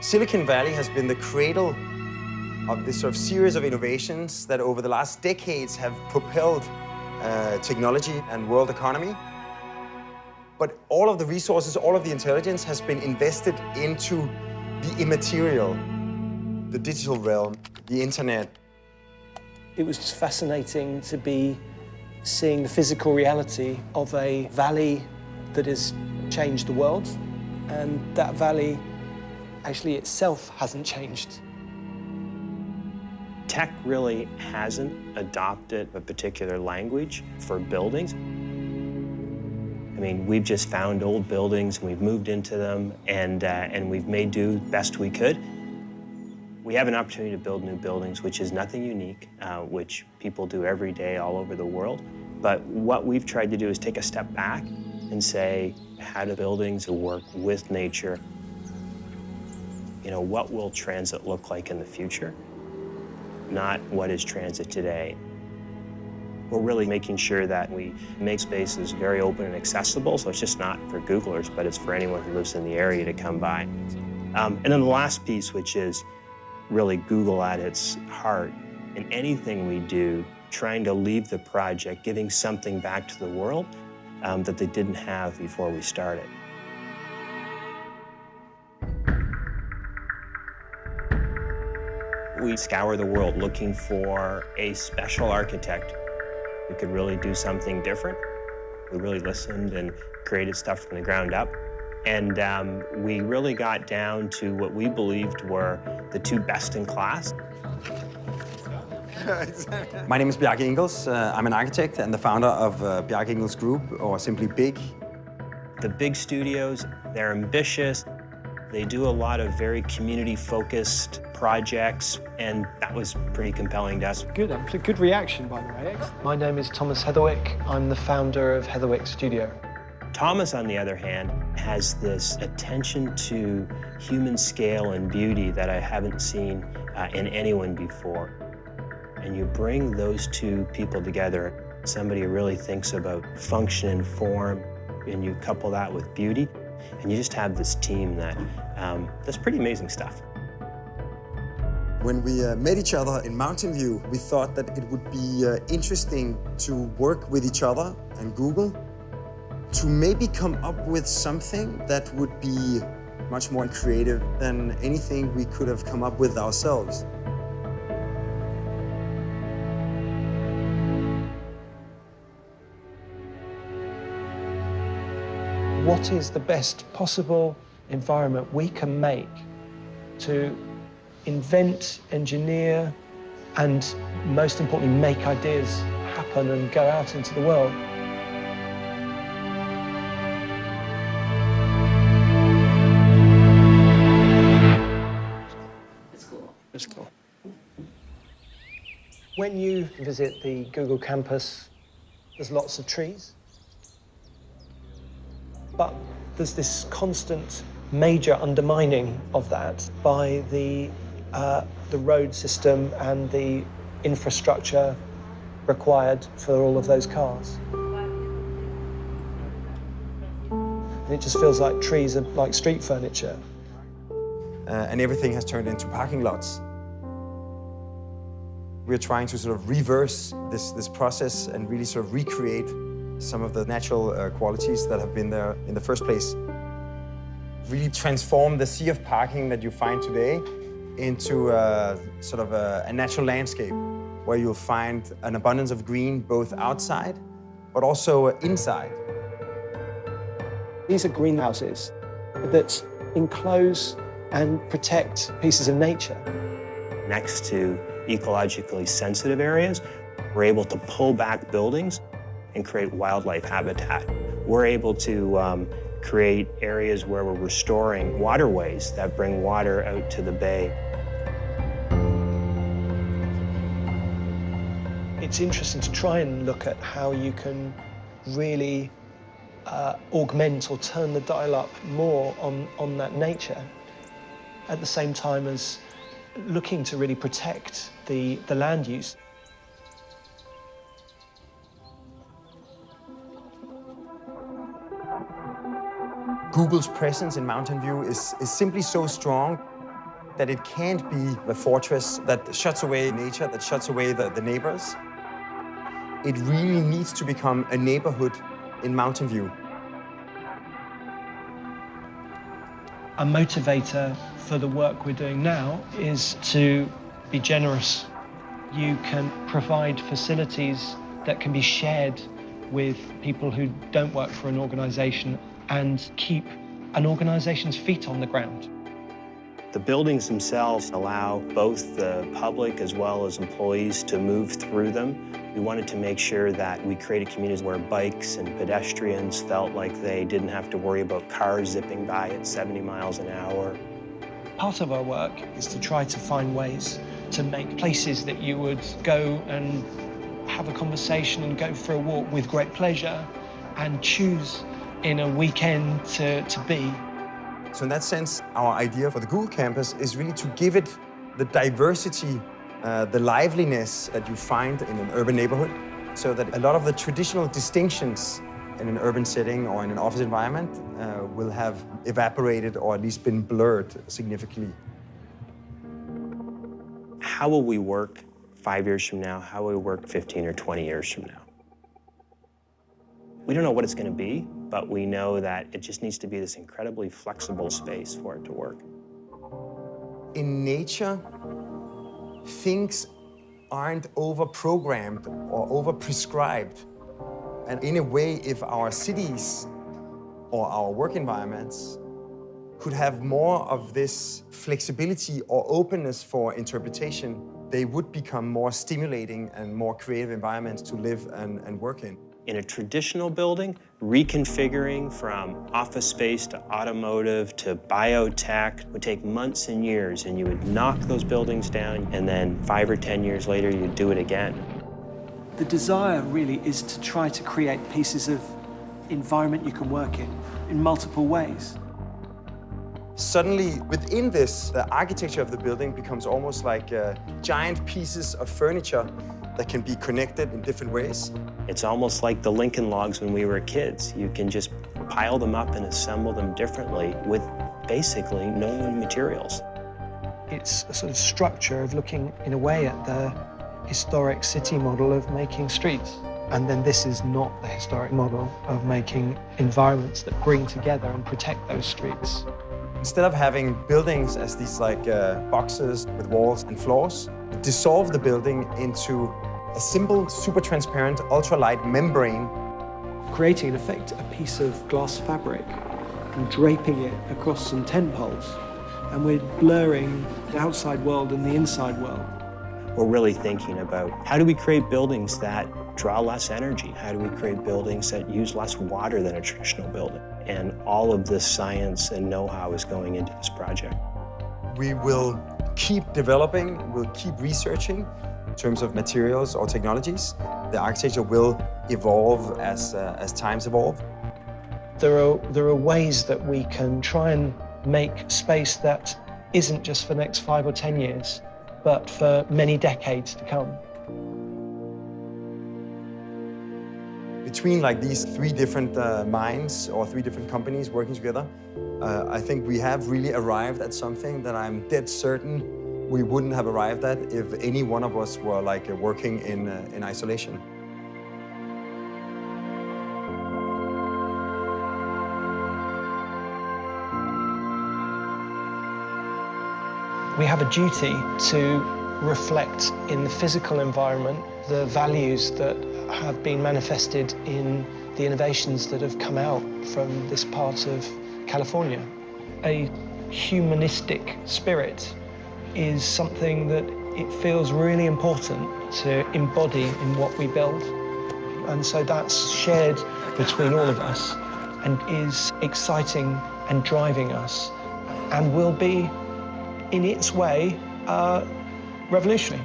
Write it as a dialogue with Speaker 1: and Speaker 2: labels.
Speaker 1: Silicon Valley has been the cradle of this sort of series of innovations that over the last decades have propelled technology and world economy. But all of the resources, all of the intelligence has been invested into the immaterial, the digital realm, the internet.
Speaker 2: It was just fascinating to be seeing the physical reality of a valley that has changed the world, and that valley actually itself hasn't changed.
Speaker 3: Tech really hasn't adopted a particular language for buildings. I mean, we've just found old buildings, and we've moved into them, and we've made do best we could. We have an opportunity to build new buildings, which is nothing unique, which people do every day all over the world. But what we've tried to do is take a step back and say, how do buildings work with nature? You know, what will transit look like in the future? Not what is transit today. We're really making sure that we make spaces very open and accessible, so it's just not for Googlers, but it's for anyone who lives in the area to come by. And then the last piece, which is really Google at its heart, in anything we do, trying to leave the project, giving something back to the world that they didn't have before we started. We scour the world looking for a special architect who could really do something different. We really listened and created stuff from the ground up. And we really got down to what we believed were the two best in class.
Speaker 1: My name is Bjark Ingels. I'm an architect and the founder of Bjark Ingels Group, or simply BIG.
Speaker 3: The big studios, they're ambitious. They do a lot of very community-focused projects, and that was pretty compelling to us.
Speaker 2: Good, a good reaction, by the way. My name is Thomas Heatherwick. I'm the founder of Heatherwick Studio.
Speaker 3: Thomas, on the other hand, has this attention to human scale and beauty that I haven't seen in anyone before. And you bring those two people together, somebody who really thinks about function and form, and you couple that with beauty, and you just have this team that does pretty amazing stuff.
Speaker 1: When we met each other in Mauntin-Vью, we thought that it would be interesting to work with each other and Google to maybe come up with something that would be much more creative than anything we could have come up with ourselves.
Speaker 2: What is the best possible environment we can make to invent, engineer, and most importantly, make ideas happen and go out into the world?
Speaker 4: It's cool.
Speaker 2: It's cool. When you visit the Google campus, there's lots of trees. But there's this constant major undermining of that by the road system and the infrastructure required for all of those cars. And it just feels like trees are like street furniture.
Speaker 1: And everything has turned into parking lots. We're trying to sort of reverse this process and really sort of recreate some of the natural qualities that have been there in the first place. Really transform the sea of parking that you find today into sort of a natural landscape where you'll find an abundance of green both outside but also inside.
Speaker 2: These are greenhouses that enclose and protect pieces of nature.
Speaker 3: Next to ecologically sensitive areas, we're able to pull back buildings and create wildlife habitat. We're able to create areas where we're restoring waterways that bring water out to the bay.
Speaker 2: It's interesting to try and look at how you can really augment or turn the dial up more on that nature, at the same time as looking to really protect the land use.
Speaker 1: Google's presence in Mauntin-Vью is simply so strong that it can't be the fortress that shuts away nature, that shuts away the neighbors. It really needs to become a neighborhood in Mauntin-Vью.
Speaker 2: A motivator for the work we're doing now is to be generous. You can provide facilities that can be shared with people who don't work for an organisation and keep an organisation's feet on the ground.
Speaker 3: The buildings themselves allow both the public as well as employees to move through them. We wanted to make sure that we created communities where bikes and pedestrians felt like they didn't have to worry about cars zipping by at 70 miles an hour.
Speaker 2: Part of our work is to try to find ways to make places that you would go and have a conversation and go for a walk with great pleasure and choose in a weekend to be.
Speaker 1: So in that sense, our idea for the Google campus is really to give it the diversity, the liveliness that you find in an urban neighborhood, so that a lot of the traditional distinctions in an urban setting or in an office environment will have evaporated or at least been blurred significantly.
Speaker 3: How will we work 5 years from now? How will we work 15 or 20 years from now? We don't know what it's going to be, but we know that it just needs to be this incredibly flexible space for it to work.
Speaker 1: In nature, things aren't over-programmed or over-prescribed. And in a way, if our cities or our work environments could have more of this flexibility or openness for interpretation, they would become more stimulating and more creative environments to live and work in.
Speaker 3: In a traditional building, reconfiguring from office space to automotive to biotech would take months and years, and you would knock those buildings down, and then 5 or 10 years later, you'd do it again.
Speaker 2: The desire really is to try to create pieces of environment you can work in multiple ways.
Speaker 1: Suddenly, within this, the architecture of the building becomes almost like giant pieces of furniture that can be connected in different ways.
Speaker 3: It's almost like the Lincoln Logs when we were kids. You can just pile them up and assemble them differently with basically no new materials.
Speaker 2: It's a sort of structure of looking, in a way, at the historic city model of making streets. And then this is not the historic model of making environments that bring together and protect those streets.
Speaker 1: Instead of having buildings as these boxes with walls and floors, dissolve the building into a simple, super transparent, ultralight membrane.
Speaker 2: Creating, in effect, a piece of glass fabric and draping it across some tent poles. And we're blurring the outside world and the inside world.
Speaker 3: We're really thinking about how do we create buildings that draw less energy? How do we create buildings that use less water than a traditional building? And all of this science and know-how is going into this project.
Speaker 1: We will keep developing, we'll keep researching in terms of materials or technologies. The architecture will evolve as times evolve.
Speaker 2: There are ways that we can try and make space that isn't just for the next 5 or 10 years, but for many decades to come.
Speaker 1: Between these 3 different minds or 3 different companies working together, I think we have really arrived at something that I'm dead certain we wouldn't have arrived at if any one of us were working in isolation.
Speaker 2: We have a duty to reflect in the physical environment the values that have been manifested in the innovations that have come out from this part of California. A humanistic spirit is something that it feels really important to embody in what we build. And so that's shared between all of us and is exciting and driving us and will be, in its way, revolutionary.